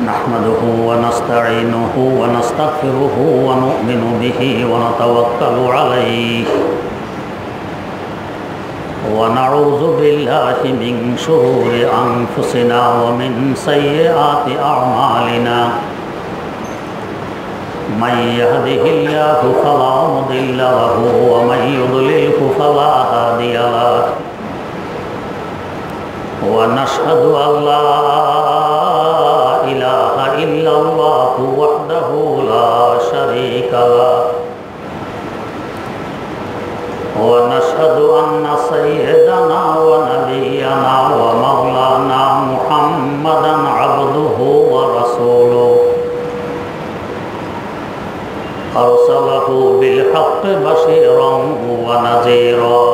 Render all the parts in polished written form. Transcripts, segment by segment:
نحمده ونستعينه ونستغفره ونؤمن به ونتوكل عليه ونعوذ بالله من شرور أنفسنا ومن سيئات أعمالنا من يهده الله فلا مضل له ومن يضلله فلا هادي له ونشهد أن لا إله إلا الله وحده لا شريك له ونشهد أن سيدنا ونبينا ومولانا محمدا عبده ورسوله أرسله بالحق بشيرا ونذيرا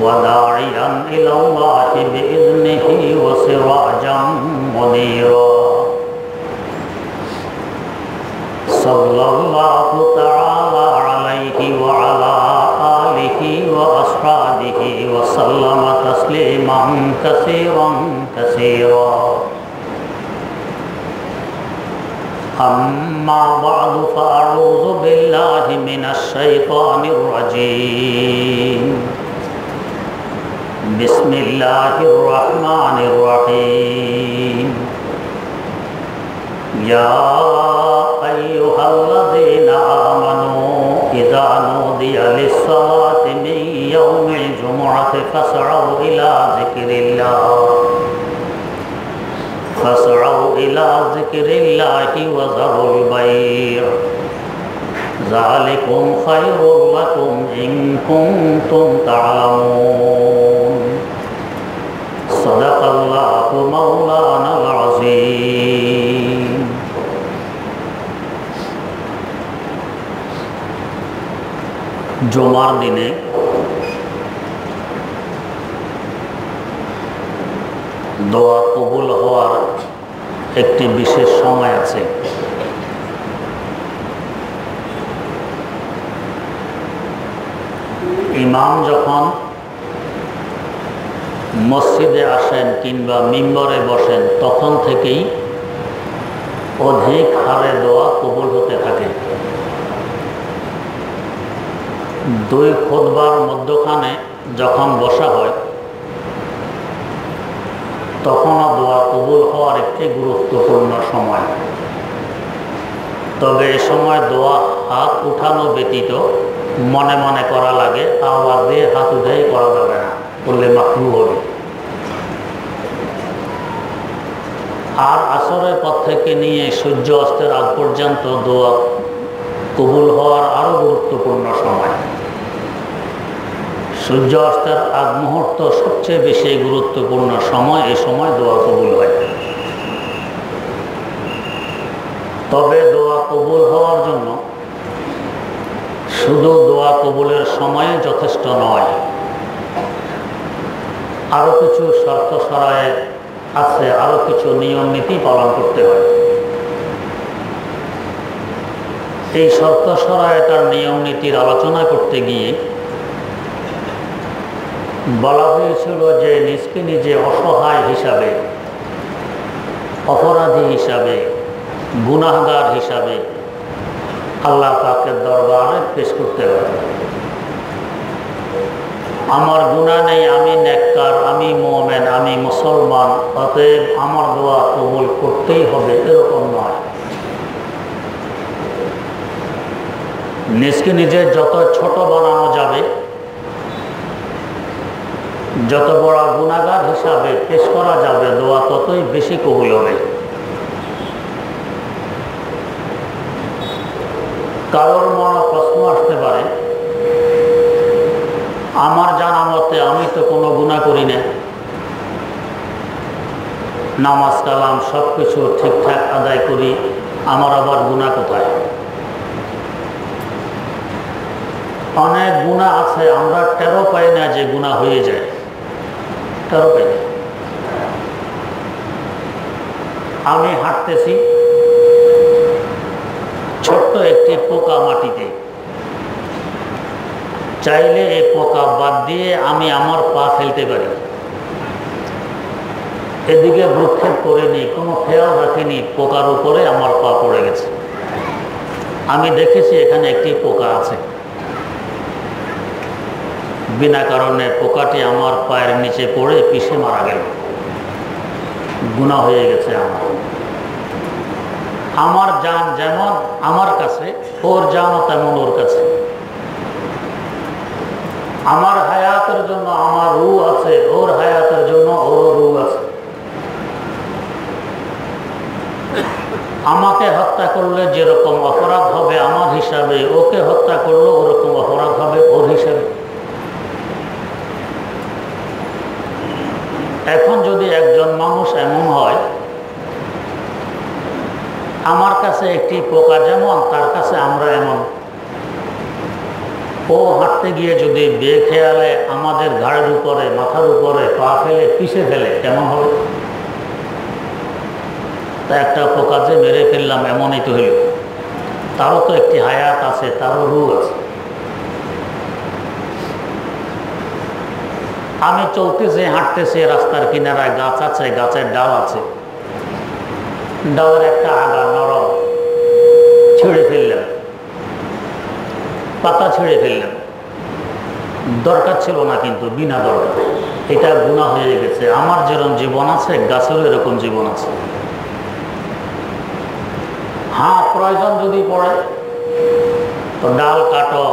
وداعيا إلى الله بإذنه وسراجا منيرا صلى الله تعالى عليه وعلى آله وأصحابه وسلم تسليما كثيرا كثيرا أما بعد فأعوذ بالله من الشيطان الرجيم بسم الله الرحمن الرحيم يا أيها الذين آمنوا إذا نودي للصلاة من يوم الجمعة فاسعوا إلى ذكر الله وذروا البيع ذلكم خير لكم إن كنتم تعلمون صدق الله مولانا العظيم জুমার দিনে দোয়া কবুল হওয়ার একটি বিশেষ সময় আছে। ইমাম যখন মসজিদে আসেন কিংবা মিম্বরে বসেন তখন থেকেই অধিক হারে দোয়া কবুল হতে থাকে। দুই খুতবার মধ্যখানে যখন বসা হয় তখনও দোয়া কবুল হওয়ার একটি গুরুত্বপূর্ণ সময়। তবে এ সময় দোয়া হাত উঠানো ব্যতীত মনে মনে করা লাগে, আওয়াজ দিয়ে হাত উঠেই করা যাবে না, করলে মাকরুহ হবে। আর আসরের পর থেকে নিয়ে সূর্য অস্তের আগ পর্যন্ত দোয়া কবুল হওয়ার আরও গুরুত্বপূর্ণ সময়। সূর্য অস্তের আগ মুহূর্ত সবচেয়ে বেশি গুরুত্বপূর্ণ সময়, এই সময় দোয়া কবুল হয়। তবে দোয়া কবুল হওয়ার জন্য শুধু দোয়া কবুলের সময়ে যথেষ্ট নয়, আরও কিছু শর্ত শরায়ে আছে, আরও কিছু নিয়ম নীতি পালন করতে হয়। এই শর্ত শরায়েটার নিয়ম নীতির আলোচনা করতে গিয়ে বলা হয়েছিল যে নিজকে নিজে অসহায় হিসাবে, অপরাধী হিসাবে, গুনাহগার হিসাবে আল্লাহ পাকের দরবারে পেশ করতে হবে। আমার গুনাহ নেই, আমি নেককার, আমি মুমিন, আমি মুসলমান, অতএব আমার দোয়া কবুল করতেই হবে, এরকম নয়। নিজকে নিজে যত ছোট বানানো যাবে, যত বড় গুনাহগার হিসাবে পেশ করা যাবে, দোয়া ততই বেশি কবুল হবে। কারোর মনে প্রশ্ন আসতে পারে, আমার জানা মতে আমি তো কোনো গুনাহ করি না, নামাজ কালাম সব কিছু ঠিকঠাক আদায় করি, আমার আবার গুনাহ কোথায়? অনেক গুনাহ আছে, আমরা টেরও পাই না যে গুনাহ হয়ে যায়, টেরও পাই না। আমি হাঁটতেছি, ছোট্ট একটি পোকা মাটিতে, চাইলে এই পোকা বাদ দিয়ে আমি আমার পা ফেলতে পারি, এদিকে ভ্রুক্ষেপ করিনি, কোনো খেয়াল রাখিনি, পোকার উপরে আমার পা পড়ে গেছে। আমি দেখেছি এখানে একটি পোকা আছে। বিনা কারণে পোকাটি আমার পায়ের নিচে পড়ে পিষে মারা গেল। গুনাহ হয়ে গেছে আমার জান যেমন আমার কাছে, ওর জানও তেমন ওর কাছে। আমার হায়াতের জন্য আমার রূহ আছে, ওর হায়াতের জন্য ওর রূহ আছে। আমাকে হত্যা করলে যেরকম অপরাধ হবে আমার হিসাবে, ওকে হত্যা করলে ওরকম অপরাধ হবে ওর হিসাবে। এখন যদি একজন মানুষ এমন হয়, আমার কাছে একটি পোকা যেমন, তার কাছে আমরা এমন। ও হাঁটতে গিয়ে যদি বেখেয়ালে আমাদের ঘাড়ের উপরে, মাথার উপরে পা ফেলে পিষে ফেলে, কেমন হবে? তা একটা পোকা যে মেরে ফেললাম, এমনই তো হইল। তারও তো একটি হায়াত আছে, তারও রূহ আছে। আমি চলতেছি, হাঁটতেছি, রাস্তার কিনারায় গাছ আছে, গাছের ডাল আছে, ডালের একটা আগা নরম, ছিঁড়ে ফেললাম, পাতা ছিঁড়ে ফেললাম। দরকার ছিল না, কিন্তু বিনা দরকার। এটা গুনাহ হয়ে গেছে। আমার যেরকম জীবন আছে, গাছেরও এরকম জীবন আছে। হ্যাঁ, প্রয়োজন যদি পড়ে তো ডাল কাটো,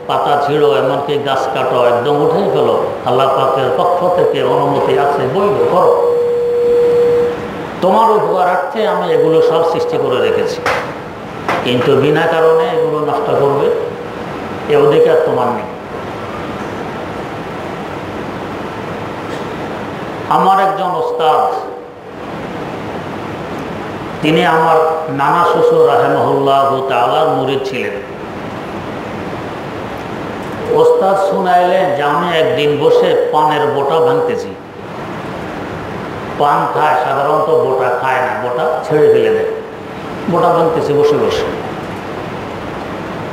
পাতা ছিঁড়ো, এমনকি গাছ কাটো, একদম উঠেই ফেলো। আল্লাহ পাকের পক্ষ থেকে অনুমতি আছে, বৈধ করো। তোমার উপকারার্থে আমি এগুলো সব সৃষ্টি করে রেখেছি, কিন্তু বিনা কারণে এগুলো নষ্ট করবে এ অধিকার তোমার নেই। আমার একজন ওস্তাদ, তিনি আমার নানা শ্বশুর রাহিমাহুল্লাহু তাআলার মুরিদ ছিলেন। ওস্তাদ শুনাইলেন যে আমি একদিন বসে পানের বোটা ভাঙতেছি। পান খায় সাধারণত, বোটা খায় না, বোটা ছেড়ে ফেলে দেয়। বোটা ভাঙতেছি বসে বসে।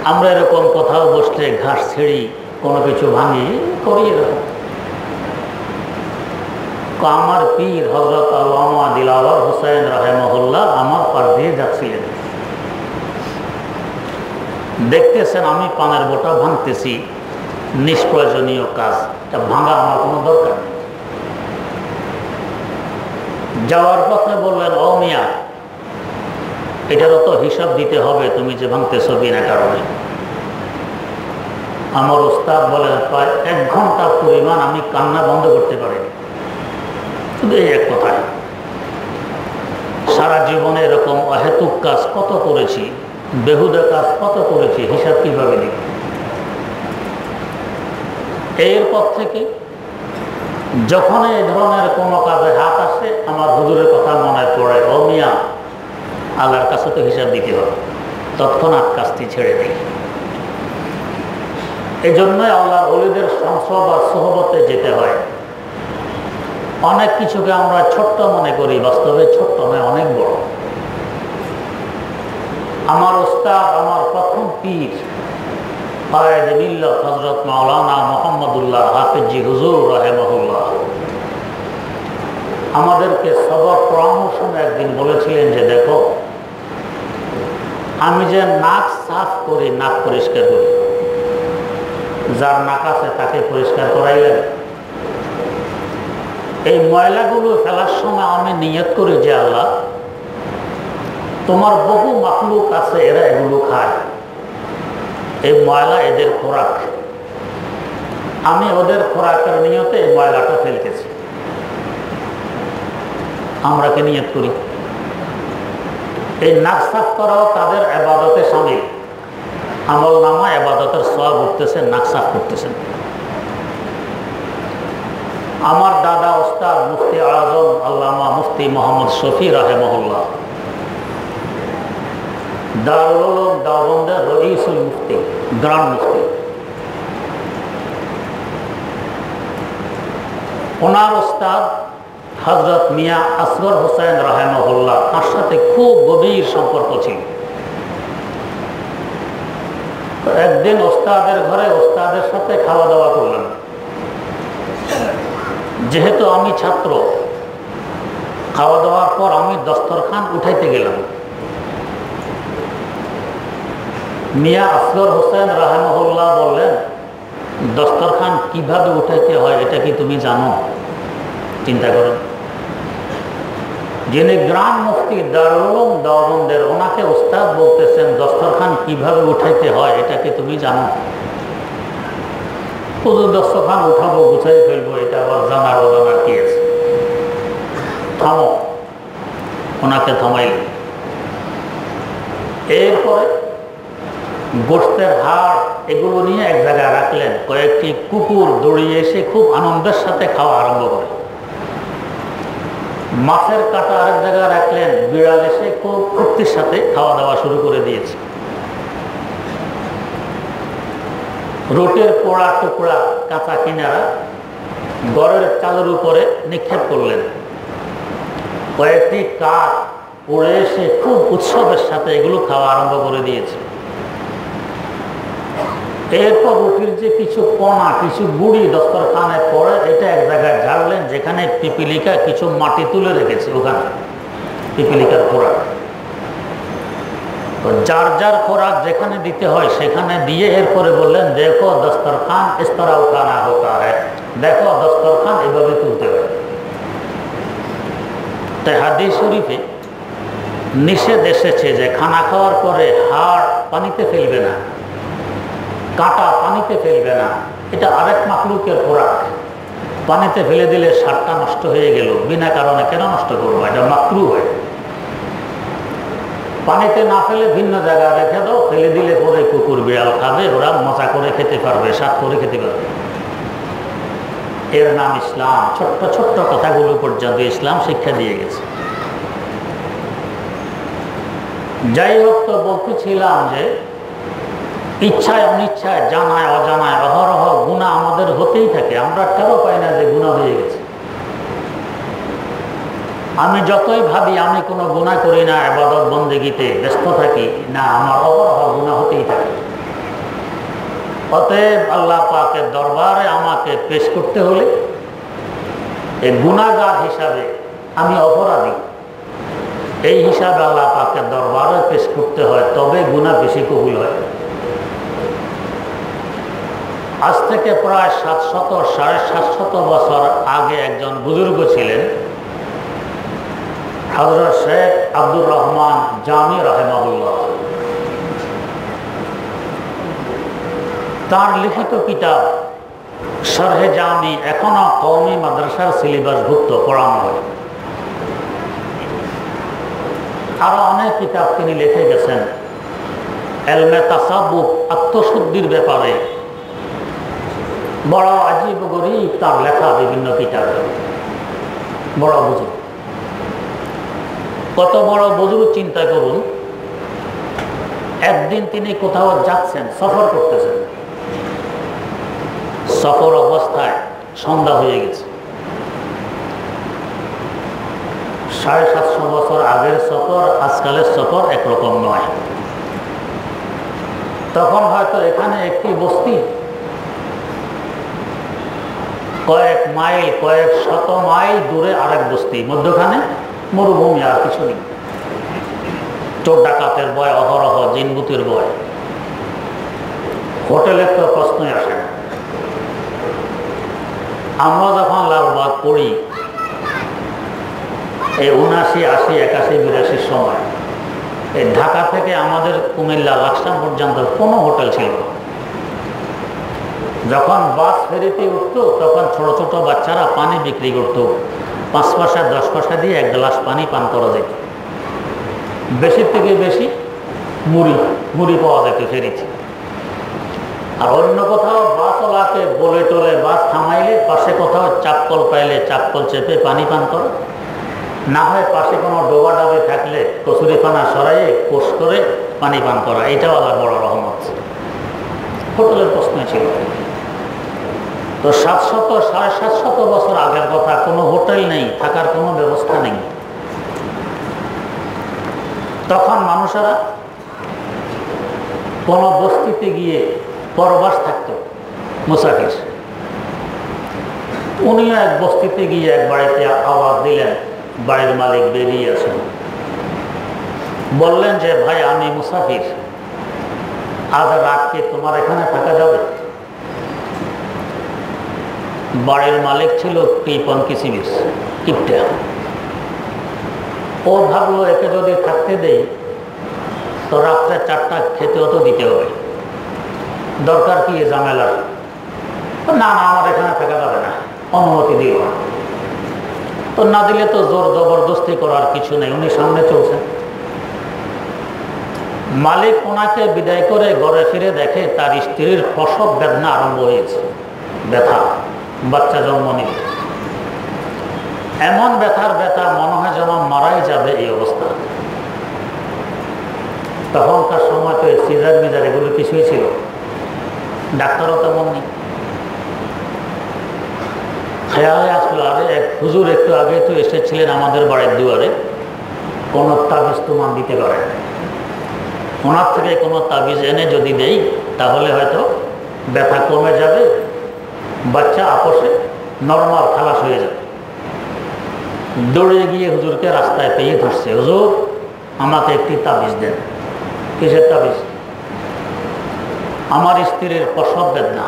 আমরা এরকম কোথাও বসলে ঘাস ছেড়ি, কোনো কিছু ভাঙি, করি এরকম। আমার পীর হযরত আল্লামা দিলাওয়ার হোসেন রাহিমাহুল্লাহ আমার পাশ দিয়ে যাচ্ছিলেন। দেখতেছেন আমি পানের বোটা ভাঙতেছি, নিষ্প্রয়োজনীয় কাজ, এটা ভাঙা আমার কোনো দরকার নেই। যাওয়ার পথে বললেন, ও মিয়া, এটারও তো হিসাব দিতে হবে, তুমি যে ভাঙতেছো বিনা কারণে। আমার ওস্তাদ বলেন, প্রায় 1 ঘন্টা পরিমাণ আমি কান্না বন্ধ করতে পারিনি, শুধু এই এক কথায়। সারা জীবনে এরকম অহেতুক কাজ কত করেছি, বেহুদা কাজ কত করেছি, হিসাব কিভাবে দিই? এরপর থেকে যখন এই ধরনের কোনো কাজে হাত আসে, আমার হুজুরের কথা মনে পড়ে, ও মিয়া, আল্লাহর কাছে তো হিসাব দিতে হবে, তৎক্ষণাৎ কাজটি ছেড়ে দিই। এই জন্যই আল্লাহর ওলিদের সংসদ বা সোহবতে যেতে হয়। অনেক কিছুকে আমরা ছোট্ট মনে করি, বাস্তবে ছোট্ট নয়, অনেক বড়। আমার ওস্তাদ, আমার প্রথম পীর কায়েদ মিল্লাত হযরত মাওলানা মুহাম্মদুল্লাহ হাফিজি হুজুর রাহিমাহুল্লাহ আমাদেরকে সবক পরামর্শ একদিন বলেছিলেন যে, দেখো, আমি যে নাক সাফ করি, নাক পরিষ্কার করি, যার নাক আছে তাকে পরিষ্কার করাই লাগে। এই ময়লাগুলো ফেলার সময় আমি নিয়ত করি যে, আল্লাহ, তোমার বহু মাখলুক আছে, এরা এগুলো খায়, এই ময়লা এদের খোরাক, আমি ওদের খোরাকের নিয়তে এই ময়লাটা ফেলতেছি। আমরা কি নিয়ত করি? এই নাক সাফ করাও তাদের ইবাদতে শামিল। আমল নামা ইবাদতের সওয়াব উঠতেছে, নাক সাফ করতেছেন। আমার দাদা ওস্তাদ মুফতি আজম আল্লামা মুফতি মোহাম্মদ শফি রাহিমাহুল্লাহ দারুল উলুম দেওবন্দের রইসুল মুফতি, গ্রান্ড মুফতি, ওনার ওস্তাদ হযরত মিয়া আসগর হোসেন রাহিমাহুল্লাহ, তার সাথে খুব গভীর সম্পর্ক ছিল। একদিন ওস্তাদের ঘরে ওস্তাদের সাথে খাওয়া দাওয়া করলাম। যেহেতু আমি ছাত্র, খাওয়া দাওয়ার পর আমি দস্তরখান উঠাইতে গেলাম। মিয়া আসগর হোসেন রাহমাহুল্লাহ বললেন, দস্তরখান কিভাবে উঠাইতে হয় এটা কি তুমি জানো? চিন্তা করেন, যিনি গ্রাম মুফতি দারুল উলুম দেওবন্দের, ওনাকে উস্তাদ বলতেছেন দস্তরখান কিভাবে উঠাইতে হয় এটা কি তুমি জানো? শুধু দস্তরখান উঠাবো, গুছাই ফেলবো, এটা আবার জানার অজানার কি আছে? থামো। ওনাকে থামাইলেন। এরপরে গোশতের হাড় এগুলো নিয়ে এক জায়গায় রাখলেন। কয়েকটি কুকুর দৌড়িয়ে এসে খুব আনন্দের সাথে খাওয়া আরম্ভ করে। মাছের কাটা আরেক জায়গায় রাখলেন, বিড়াল এসে খুব ফুর্তির সাথে খাওয়া দাওয়া শুরু করে দিয়েছে। রুটির পোড়া টুকরা কাঁচা কিনারা ঘরের চালের উপরে নিক্ষেপ করলেন। কয়েকটি কাক উড়ে এসে খুব উৎসবের সাথে এগুলো খাওয়া আরম্ভ করে দিয়েছে। এরপর রুটির যে কিছু কণা, কিছু গুড়ি দস্তরখানে পড়ে, এটা এক জায়গায় ঝাড়লেন, যেখানে পিপিলিকা কিছু মাটি তুলে রেখেছে, ওখানে পিপিলিকার খোরাক। তো যার যার খোরাক যেখানে দিতে হয় সেখানে দিয়ে এরপরে বললেন, দেখো দস্তরখান ইস তরহ উঠানা হোতা হ্যায়, দেখো দস্তরখান এভাবে তুলতে হয়। তাই হাদিস শরীফে নিষেধ এসেছে যে খানা খাওয়ার পরে হাড় পানিতে ফেলবে না, কাঁটা পানিতে ফেলবে না। এটা আরেক মাখলুকের খোরাক, পানিতে ফেলে দিলে স্বাদটা নষ্ট হয়ে গেল, বিনা কারণে কেন নষ্ট করবো? এটা মাকরুহ হয়। পানিতে না ফেলে ভিন্ন জায়গায় রেখে দাও, ফেলে দিলে পরে কুকুর বিড়াল খাবে, ওরা মজা করে খেতে পারবে, স্বাদ করে খেতে পারবে। এর নাম ইসলাম। ছোট্ট ছোট্ট কথাগুলো পর্যন্ত ইসলাম শিক্ষা দিয়ে গেছে। যাই হোক, তো বলতেছিলাম যে ইচ্ছায় অনিচ্ছায়, জানায় অজানায় অহরহ গুনাহ আমাদের হতেই থাকে। আমরা টেরও পাই না যে গুনাহ হয়ে গেছে। আমি যতই ভাবি আমি কোনো গুনাহ করি না, ইবাদত বন্দেগীতে ব্যস্ত থাকি, না, আমার অহরহ গুনাহ হতেই থাকে। অতএব আল্লাহ পাকের দরবারে আমাকে পেশ করতে হলে এই গুনাহগার হিসাবে আমি অপরাধী, এই হিসাবে আল্লাহ পাকের দরবারে পেশ করতে হয়, তবে গুনাহ বেশি কবুল হয়। আজ থেকে প্রায় 700-750 বছর আগে একজন বুজুর্গ ছিলেন, হযরত শেখ আব্দুর রহমান জামি রাহিমাহুল্লাহ। তার লিখিত কিতাব শরহে জামি এখনো কওমি মাদ্রাসার সিলেবাসভুক্ত, পড়ানো হয়। আরো অনেক কিতাব তিনি লিখে গেছেন। এলমে তাসাব্বুফ, আত্মশুদ্ধির ব্যাপারে বড় আজীব গরীব তার লেখা বিভিন্ন কিতাব। বড় বুজুর্গ, কত বড় বুজুর্গ চিন্তা করুন। একদিন তিনি কোথাও যাচ্ছেন, সফর করতেছেন। সফর অবস্থায় সন্ধ্যা হয়ে গেছে। 750 বছর আগের সফর, আজকালের সফর একরকম নয়। তখন হয়তো এখানে একটি বস্তি, কয়েক মাইল, কয়েক শত মাইল দূরে আরেক বস্তি, মধ্যখানে মরুভূমি, আর কিছু নেই। চোর ডাকাতের ভয় অহরহ, জিনভূতের ভয়। হোটেলের তো প্রশ্নই আসে না। আমরা যখন লালবাগ পড়ি এই 79, 80, 81, 82 সময়, এই ঢাকা থেকে আমাদের কুমিল্লা লাকসাম পর্যন্ত কোনো হোটেল ছিল না। যখন বাস ফেরিতে উঠত তখন ছোট ছোট বাচ্চারা পানি বিক্রি করত, 5 পয়সা 10 পয়সা দিয়ে 1 গ্লাস পানি পান করা যেত। বেশি থেকে বেশি মুড়ি পাওয়া যেত ফেরিতে। আর অন্য কোথাও বাসওয়ালাকে বলে টোলে বাস থামাইলে পাশে কোথাও চাপকল পাইলে চাপকল চেপে পানি পান করা, না হয় পাশে কোনো ডোবা ডাবে থাকলে কচুরি পানা সরাইয়ে কোষ করে পানি পান করা। এটাও আল্লাহর বড় রহমত। হোটেলের প্রশ্ন ছিল। তো 700-750 বছর আগের কথা, কোনো হোটেল নেই, থাকার কোনো ব্যবস্থা নেই। তখন মানুষেরা কোনো বস্তিতে গিয়ে পরবাস থাকতো, মুসাফির। উনিও এক বস্তিতে গিয়ে এক বাড়িতে আওয়াজ দিলেন, বাড়ির মালিক বেরিয়ে আসেন, বললেন যে ভাই আমি মুসাফির, আজ রাতকে তোমার এখানে থাকা যাবে? বাড়ির মালিক ছিল কৃপন কিসিবির কিপটা। ও ভাবলো একে যদি থাকতে দেই তো রাত্রে 4টা খেতেও তো দিতে হবে, দরকার কি ঝামেলার? না না, আমার এখানে থাকা যাবে না, অনুমতি দিও না। তো না দিলে তো জোর জবরদস্তি করার কিছু নেই, উনি সামনে চলছেন। মালিক ওনাকে বিদায় করে ঘরে ফিরে দেখে তার স্ত্রীর প্রসব বেদনা আরম্ভ হয়েছে, ব্যথা, বাচ্চা জন্ম নিল। এমন ব্যথার ব্যথা মনে হয় যেন মারাই যাবে এই অবস্থা। তখনকার সময় তো সিজার মিজার এগুলো কিছুই ছিল, ডাক্তারও তেমন নেই। খেয়ালে আসলো, আরে এক হুজুর একটু আগে তো এসেছিলেন আমাদের বাড়ির দুয়ারে, কোনো তাবিজ তুমান দিতে পারে, ওনার থেকে কোনো তাবিজ এনে যদি দেই তাহলে হয়তো ব্যথা কমে যাবে, বাচ্চা আপোষে নর্মাল খালাস হয়ে যাবে। দৌড়ে গিয়ে হুজুরকে রাস্তায় পেয়ে ধরছে, হুজুর আমাকে একটি তাবিজ দেন। কিসের তাবিজ? আমার স্ত্রীর প্রসব বেদনা,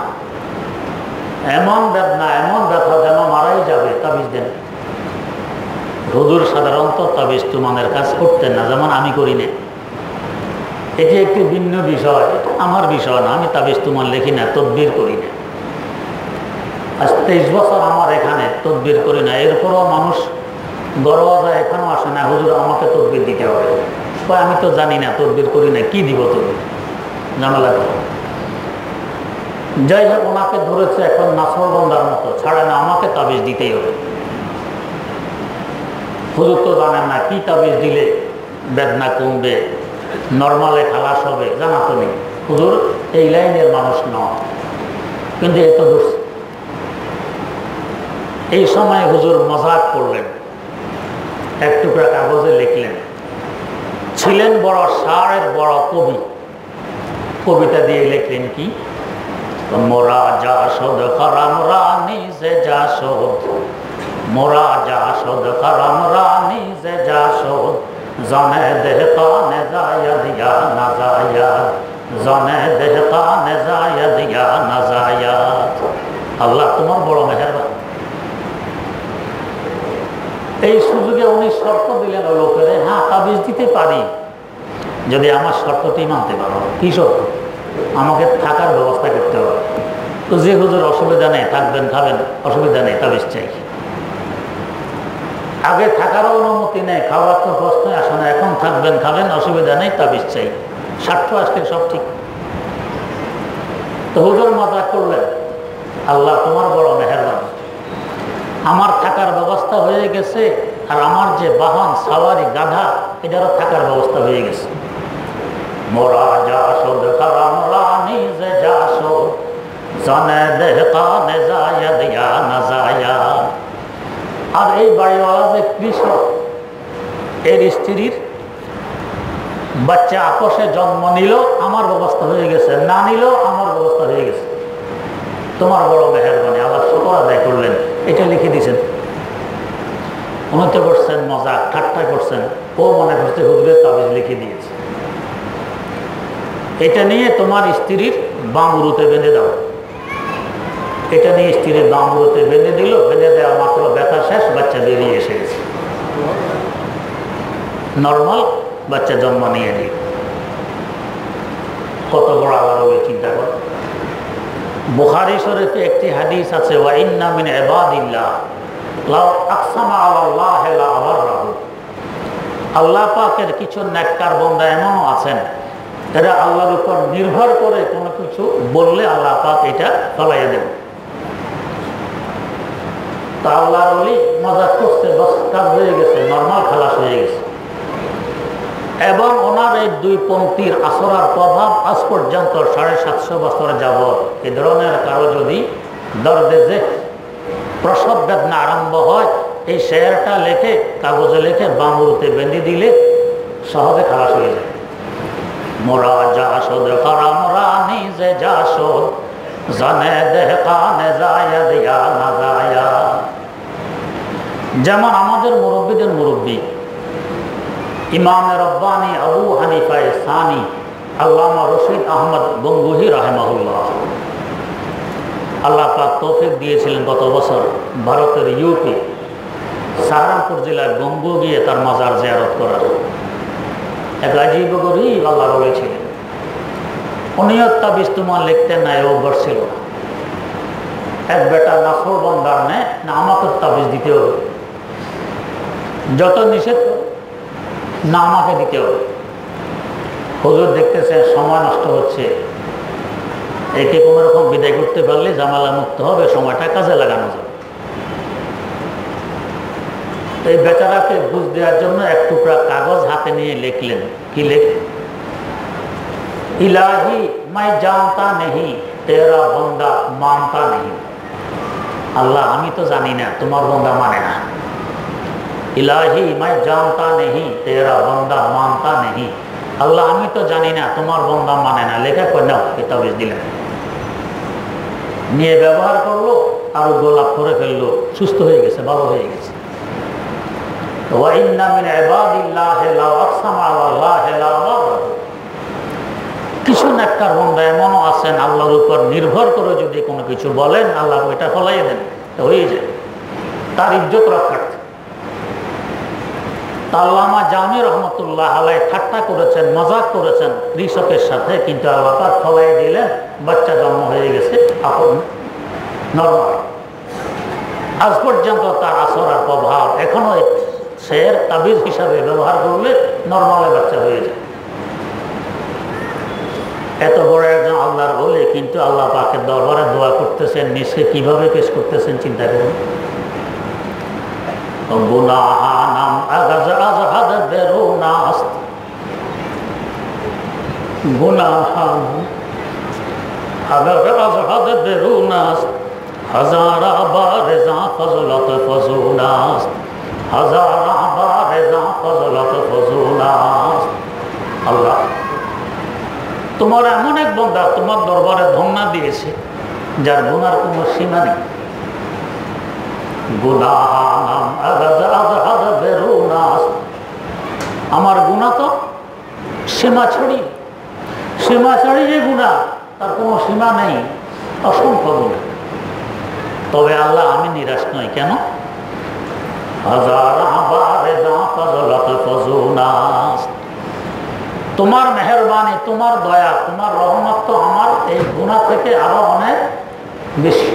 এমন বেদনা, এমন ব্যথা যেন মারাই যাবে, তাবিজ দেন। হুজুর সাধারণত তাবিজ তুমানের কাজ করতেন না, যেমন আমি করি না। এটি একটি ভিন্ন বিষয়, আমার বিষয় না, আমি তাবিজ তুমান লিখি না, তদবির করি না। আজ 23 বছর আমার এখানে তদবির করি না, এরপরও মানুষ দরওয়াজা এখানেও আসে না, হুজুর আমাকে তদবির দিতে হবে। আমি তো জানি না, তদবির করি না, কি দিব তদবির, ঝামেলা করো। যাই হোক, ওনাকে ধরেছে এখন নাসরবন্দার মতো, ছাড়ে না, আমাকে তাবিজ দিতেই হবে। হুজুর তো জানেন না কি তাবিজ দিলে বেদনা কমবে, নর্মালে খালাস হবে, জানা তো নেই। হুজুর এই লাইনের মানুষ নয়, কিন্তু এত দোষ। এই সময় হুজুর মজাক করলেন, এক টুকরা কাগজে লিখলেন। ছিলেন বড় সারের বড় কবি, কবিতা দিয়ে লিখলেন কি, মোরা জাসদ কারাম রানী যে জাসদ, মোরা জাসদ কারাম রানী যে জাসদ, জানে দেহ কানে যায় দিয়া না যায়, জানে দেহ কানে যায় দিয়া না যায়। আল্লাহ তোমার বড় মেহেরবান। এই সুযোগে উনি শর্ত দিলেন লোকের, হ্যাঁ তাবিজ দিতে পারি যদি আমার শর্তটি মানতে পারো। কি শর্ত? আমাকে থাকার ব্যবস্থা করতে হবে। তো যে হুজুর অসুবিধা নেই, থাকবেন খাবেন, অসুবিধা নেই, তাবিজ চাই। আগে থাকার অনুমতি নেই, খাওয়ার তো প্রশ্ন আসে না, এখন থাকবেন খাবেন, অসুবিধা নেই, তাবিজ চাই, স্বার্থ আসলে সব ঠিক। তো হুজুর মজা করলেন, আল্লাহ তোমার বড় মেহেরবান, আমার থাকার ব্যবস্থা হয়ে গেছে, আর আমার যে বাহন সাওয়ারি গাধা, এটারও থাকার ব্যবস্থা হয়ে গেছে। মোরা জাসদ কারাম রানী যে জাসদ, জানে দেহ কানে যায় দিয়া না যায়। আর এই বাড়িওয়ালা যে কৃষক, এর স্ত্রীর বাচ্চা আপোষে জন্ম নিল, আমার ব্যবস্থা হয়ে গেছে, না নিল আমার ব্যবস্থা হয়ে গেছে। তোমার বড় মেহেরবানি, আল্লাহ শুকর আদায় করলেন। এটা লিখে দিয়েছেন। উন্নত করছেন, মজা ঠাট্টা করছেন, ও মনে করছে হুজুরের তাবিজ লিখে দিয়েছে। এটা নিয়ে তোমার স্ত্রীর বামুরুতে বেঁধে দাও। এটা নিয়ে স্ত্রীর বামুরুতে বেঁধে দিল, বেঁধে দেওয়া মাত্র ব্যথা শেষ, বাচ্চা বেরিয়ে এসে গেছে, নর্মাল বাচ্চা জন্ম নিয়ে দিল। কত বড় আল্লাহর চিন্তা কর। বুখারী শরীফে একটি হাদিস আছে, ওয়া ইন্না মিন ইবাদিল্লাহ লাউ আকসামা আলাল্লাহি লা আবাররাহু। আল্লাহ পাকের কিছু নেককার বান্দা এমনও আছেন, এরা আল্লাহর উপর নির্ভর করে কোনো কিছু বললে আল্লাহ পাক এটা ফলাইয়া দেন। তা আল্লাহর ওলি মজাক করছে, বাস কাজ হয়ে গেছে, নর্মাল খালাস হয়ে গেছে। এবং ওনার এই দুই পন্থীর আসরার প্রভাব আজ পর্যন্ত 750 বছর যাবৎ এ ধরনের কারো যদি দর্দে যে প্রসব বেদনা আরম্ভ হয়, এই শেয়ারটা লেখে কাগজে লিখে বামুরুতে বেঁধে দিলে সহজে খালাস হয়ে যায়। মোরা জাসদ কারাম রানী যে জাসদ, জানে দেহ কানে যায় দিয়া না যায়। যেমন আমাদের মুরব্বীদের মুরব্বী ইমাম রব্বানি আবু হানিফা সানি আল্লামা রশিদ আহমদ গঙ্গুহি রাহেমাহুল্লাহ, আল্লাহ পাক তৌফিক দিয়েছিলেন গত বছর ভারতের ইউপি সাহারানপুর জেলার গঙ্গু গিয়ে তার মাজার জিয়ারত করার। এক আজীব গরীব আল্লাহ বলেছিলেন, উনিও তাবিজ তোমার লিখতেন না, এও বসছিল এক বেটা নাসর বন্দার নেয় না, আমাকে তাবিজ দিতে হবে, যত নিষেধ না আমাকে দিতে হবে। হুজুর দেখতেছে সময় নষ্ট হচ্ছে, একে কোনো রকম বিদায় করতে পারলে ঝামেলা মুক্ত হবে, সময়টা কাজে লাগানো যাবে। এই বেচারাকে বুঝ দেওয়ার জন্য এক টুকরা কাগজ হাতে নিয়ে লিখলেন। কি লেখ? ইলাহি মাই জানতা নেহি তেরা বন্দা মানতা নেহি। আল্লাহ আমি তো জানি না, তোমার বন্দা মানে না। ইলাহি মাই জানতা নেহি তেরা বন্দা মানতা নেহি। আল্লাহ আমি তো জানি না, তোমার বন্দা মানে না। লেখা করে নাও, তাবিজ দিলেন, নিয়ে ব্যবহার করলো, আরো গোলাপ করে ফেললো, সুস্থ হয়ে গেছে, ভালো হয়ে গেছে। কিছু নেককার বান্দা এমনও আছেন আল্লাহর উপর নির্ভর করে যদি কোনো কিছু বলেন, আল্লাহ ওইটা ফলাই দেন, হয়ে যায়, তার ইজ্জত রক্ষার্থে। আল্লামা জামি রহমতুল্লাহ আলাই ঠাট্টা করেছেন, মজাক করেছেন কৃষকের সাথে, কিন্তু আল্লাহ পাক ফলাই দিলেন, বাচ্চা জন্ম হয়ে গেছে, আপন নরমাল। আজ পর্যন্ত তার আসর আর প্রভাব এখনো শের তাবিজ হিসাবে ব্যবহার করলে নরমালে বাচ্চা হয়ে যায়। এত বড় একজন আল্লাহর বলে, কিন্তু আল্লাহ পাকের দরবারে দোয়া করতেছেন, নিজকে কিভাবে পেশ করতেছেন চিন্তা করুন। গুনাহানাম আগাজ আজহাদ বেরুনাস্ত, গুনাহানাম আগাজ আজহাদ বেরুনাস্ত, হাজারা বারে যা ফজলত ফজুনাস্ত, হাজারা বারে যা ফজলত ফজুনাস্ত। আল্লাহ তোমার এমন এক বান্দা তোমার দরবারে ধন্যা দিয়েছে যার গুনার কোনো সীমা নেই। গুনাহানাম আগাজ আজহাদ বেরুনাস্ত, আমার গুনাহ তো সীমা ছাড়ি যে গুনাহ, তার কোনো সীমা নেই, অসংখ্য গুনাহ। তবে আল্লাহ আমি নিরাশ নই, কেন? তোমার মেহেরবানি, তোমার দয়া, তোমার রহমত তো আমার এই গুনাহ থেকে আরো অনেক বেশি।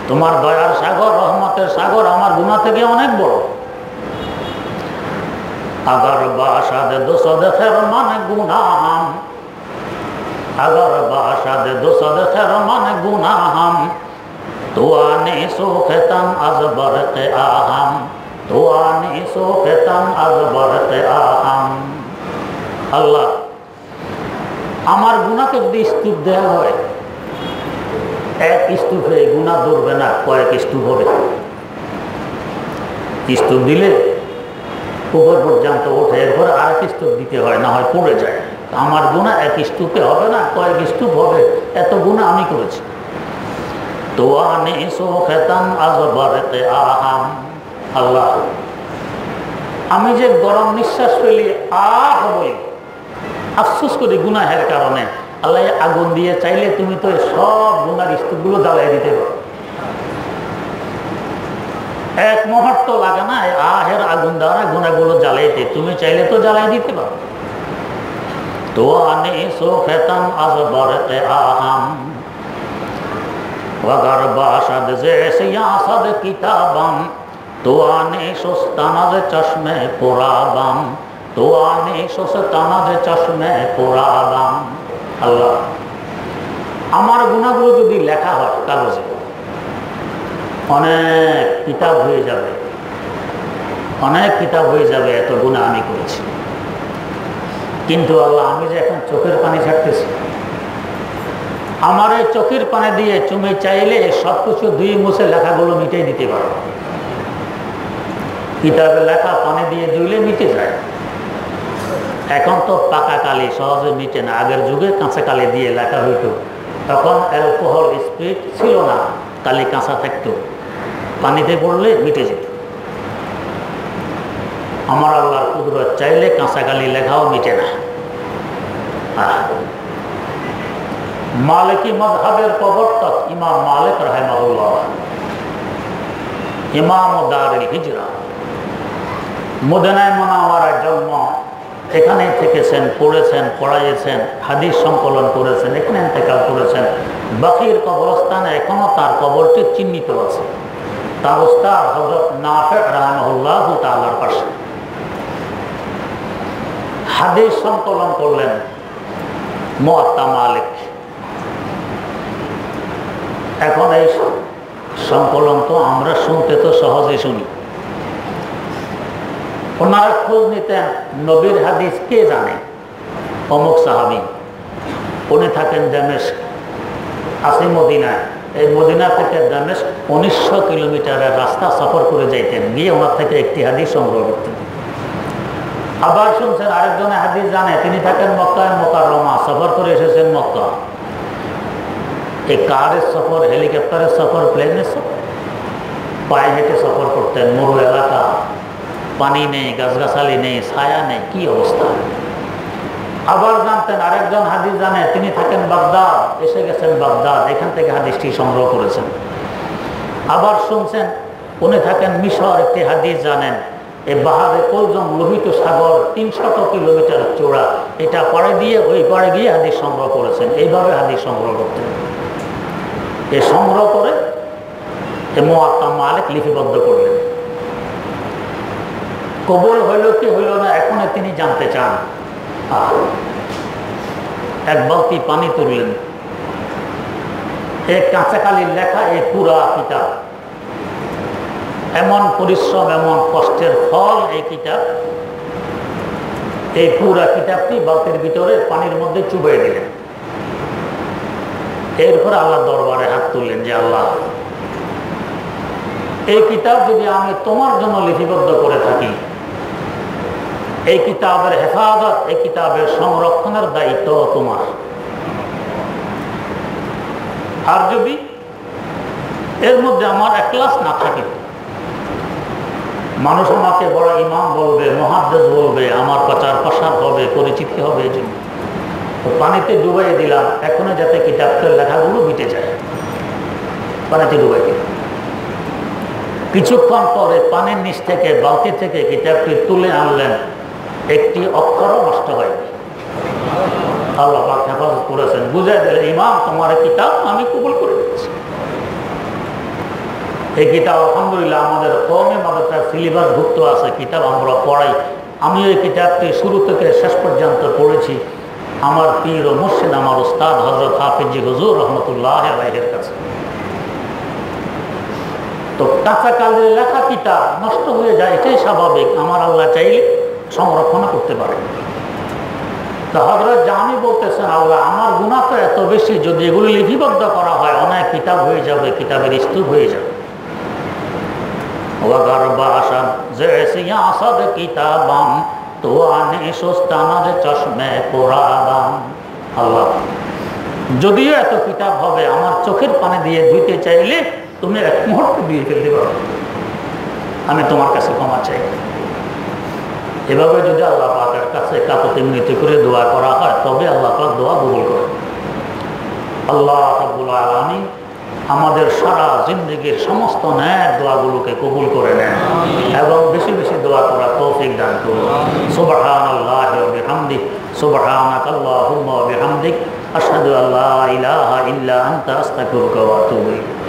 তোমার দয়ার সাগর, রহমতের সাগর আমার গুনাহ থেকে অনেক বড়। আগার বাসাদ দোসদ ফেরমান গুনাহাম, আগার বাসাদ দোসদ ফেরমান গুনাহাম, তোয়ানে সোখতাম আজ বরতে আহাম, তোয়ানে সোখতাম আজ বরতে আহাম। আল্লাহ আমার গুনাহকে যদি স্তূপ দেওয়া হয়, এক স্তূপে গুনাহ ধরবে না, কয়েক স্তূপ হবে। স্তূপ দিলে উপর পর্যন্ত ওঠে, এরপরে আরেক স্তূপ দিতে হয়, না হয় পড়ে যায়। আমার গুনাহ এক স্তূপে হবে না, কয়েক স্তূপ হবে, এত গুনাহ আমি করেছি। তোয়ানে সোখতাম আজ বরতে আহাম। আল্লাহ আমি যে গরম নিঃশ্বাস ফেলি, বলি, আফসোস করি গুনাহের কারণে। আল্লাহ আগুন দিয়ে চাইলে তুমি তো সব গুনার স্তূপগুলো জ্বালাই দিতে পারো, এক মুহূর্ত লাগে না আহের আগুন দ্বারা গুনাহগুলো জ্বালাইতে, তুমি চাইলে তো জ্বালাই দিতে পারো। তোয়ানে সোখতাম আজ বরতে আহাম, वगर बाशद जैसे यासद किताबम, तो आने सुस्तानद चश्मे पुराबम, तो आने सुस्तानद चश्मे पुराबम। আল্লাহ আমার গুনাহগুলো যদি লেখা হয় কাগজে, অনেক কিতাব হয়ে যাবে, অনেক কিতাব হয়ে যাবে, এত গুনাহ আমি করেছি। কিন্তু আল্লাহ আমি যে এখন চোখের পানি ছাড়তেছি, আমার এই চোখের পানি দিয়ে তুমি চাইলে সবকিছু ধুয়ে মুছে লেখাগুলো মিটিয়ে দিতে পারো। কিতাবে লেখা পানি দিয়ে ধুইলে মিটে যায়। এখন তো পাকা কালি সহজে মিটে না, আগের যুগে কাঁচা কালি দিয়ে লেখা হইতো, তখন অ্যালকোহল স্পিরিট ছিল না, কালি কাঁচা থাকতো, পানিতে পড়লে মিটে যেত। আমার আল্লাহর কুদরত চাইলে কাঁচাকালি লেখাও মিটে না। মালিকি মাযহাবের প্রবর্তক ইমাম মালিক রাহিমাহুল্লাহ, ইমাম দারুল হিজরা, মদিনায় মুনাওয়ারায় জন্ম, এখানে থেকেছেন, পড়েছেন, পড়াইয়েছেন, হাদিস সংকলন করেছেন, এখানে ইন্তেকাল করেছেন। বাকির কবরস্থানে এখনো তার কবরটি চিহ্নিত আছে, তার উস্তাদ হযরত নাফি রাহিমাহুল্লাহ তাআলার পাশে। হাদিস সংকলন করলেন মুয়াত্তা মালিক। এখন এই সংকলন তো আমরা শুনতে তো সহজে শুনি, ওনারা খোঁজ নিতেন নবীর হাদিস কে জানে, অমুক সাহাবী, উনি থাকেন দামেস্ক, আসি মদিনায়, এই মদিনা থেকে দামেস্ক 1900 কিলোমিটারের রাস্তা সফর করে যাইতেন, গিয়ে ওনার থেকে একটি হাদিস সংগ্রহ করতেন। আবার শুনছেন আরেকজনে হাদিস জানে, তিনি থাকেন মক্কায় মুকাররমা, সফর করে এসেছেন মক্কা। এই কারের সফর, হেলিকপ্টারের সফর, প্লেনের সফর, পায়ে হেঁটে সফর করতেন, মরু এলাকা, পানি নেই, গাছগাছালি নেই, ছায়া নেই, কি অবস্থা। আবার জানতেন আরেকজন হাদিস জানে, তিনি থাকেন বাগদাদ, এসে গেছেন বাগদাদ, এখান থেকে হাদিসটি সংগ্রহ করেছেন। আবার শুনছেন উনি থাকেন মিশর, একটি হাদিস জানেন, এই বাহারে কলজম লোহিত সাগর 300 কিলোমিটার চওড়া, এটা পাড়ে দিয়ে ওই পাড়ে গিয়ে হাদিস সংগ্রহ করেছেন। এইভাবে হাদিস সংগ্রহ করতেন। এ সংগ্রহ করে মুয়াত্তা মালিক লিপিবদ্ধ করলেন। কবুল হইল কি হইল না এখন তিনি জানতে চান। এক বালতি পানি তুললেন, এক কাঁচাকালির লেখা এই পুরা কিতাব, এমন পরিশ্রম, এমন কষ্টের ফল এই কিতাব। এই পুরা কিতাবটি বালতির ভিতরে পানির মধ্যে চুবিয়ে দিলেন। এরপর আল্লাহ দরবারে হাত তুললেন যে আল্লাহ, এই কিতাব যদি আমি তোমার জন্য লিপিবদ্ধ করে থাকি, এই কিতাবের হেফাজত, এই কিতাবের সংরক্ষণের দায়িত্ব তোমার। আর যদি এর মধ্যে আমার একলাস না থাকে, মানুষ আমাকে বড় ইমাম বলবে, মুহাদ্দিস বলবে, আমার প্রচার প্রসার হবে, পরিচিতি হবে, এই জন্য পানিতে ডুবাই দিলাম, এখনো যাতে কিতাবের লেখাগুলো মিটে যায়, পানিতে ডুবাই দিলাম। কিছুক্ষণ পরে পানির নিচ থেকে, বালতি থেকে কিতাবটি তুলে আনলেন, একটি অক্ষরও নষ্ট হয়নি। আল্লাহ পাক হেফাজত করেছেন, বুঝাই দিলেন ইমাম তোমার কিতাব আমি কবুল করে দিচ্ছি। এই কিতাব আলহামদুলিল্লাহ আমাদের কওমে মাদ্রাসার সিলেবাসভুক্ত আছে, কিতাব আমরা পড়াই। আমি এই কিতাবটি শুরু থেকে শেষ পর্যন্ত পড়েছি আমার পীর ও মুর্শিদ, আমার উস্তাদ হযরত হাফিজ হুজুর রহমতুল্লাহ আলাইহির কাছে। তো কাঁচাকালের লেখা কিতাব নষ্ট হয়ে যায়, এটাই স্বাভাবিক, আমার আল্লাহ চাইলে সংরক্ষণ করতে পারে। তো হযরত জামি বলতেছেন, আল্লাহ আমার গুনাহ তো এত বেশি, যদি এগুলো লিপিবদ্ধ করা হয় অনেক কিতাব হয়ে যাবে, কিতাবের স্তূপ হয়ে যাবে। আল্লাহ যদিও এত কিতাব হবে, আমার চোখের পানি দিয়ে ধুইতে চাইলে তুমি এক মুহূর্তে দিয়ে ফেলতে পারো, আমি তোমার কাছে ক্ষমা চাই। এভাবে যদি আল্লাহ পাকের কাছে কাকুতি মিনতি করে দোয়া করা হয়, তবে আল্লাহ পাক দোয়া কবুল করে। আল্লাহ রাব্বুল আলামিন আমাদের সারা জিন্দেগীর সমস্ত ন্যায় দোয়াগুলোকে কবুল করে নেন এবং বেশি বেশি দোয়া করার তৌফিক দান করুন। সুবহানাল্লাহি ওয়া বিহামদিহি, সুবহানাকাল্লাহুম্মা ওয়া বিহামদিক, আশহাদু আল্লা ইলাহা ইল্লা আনতা, আস্তাগফিরুকা ওয়া আতুবু ইলাইক।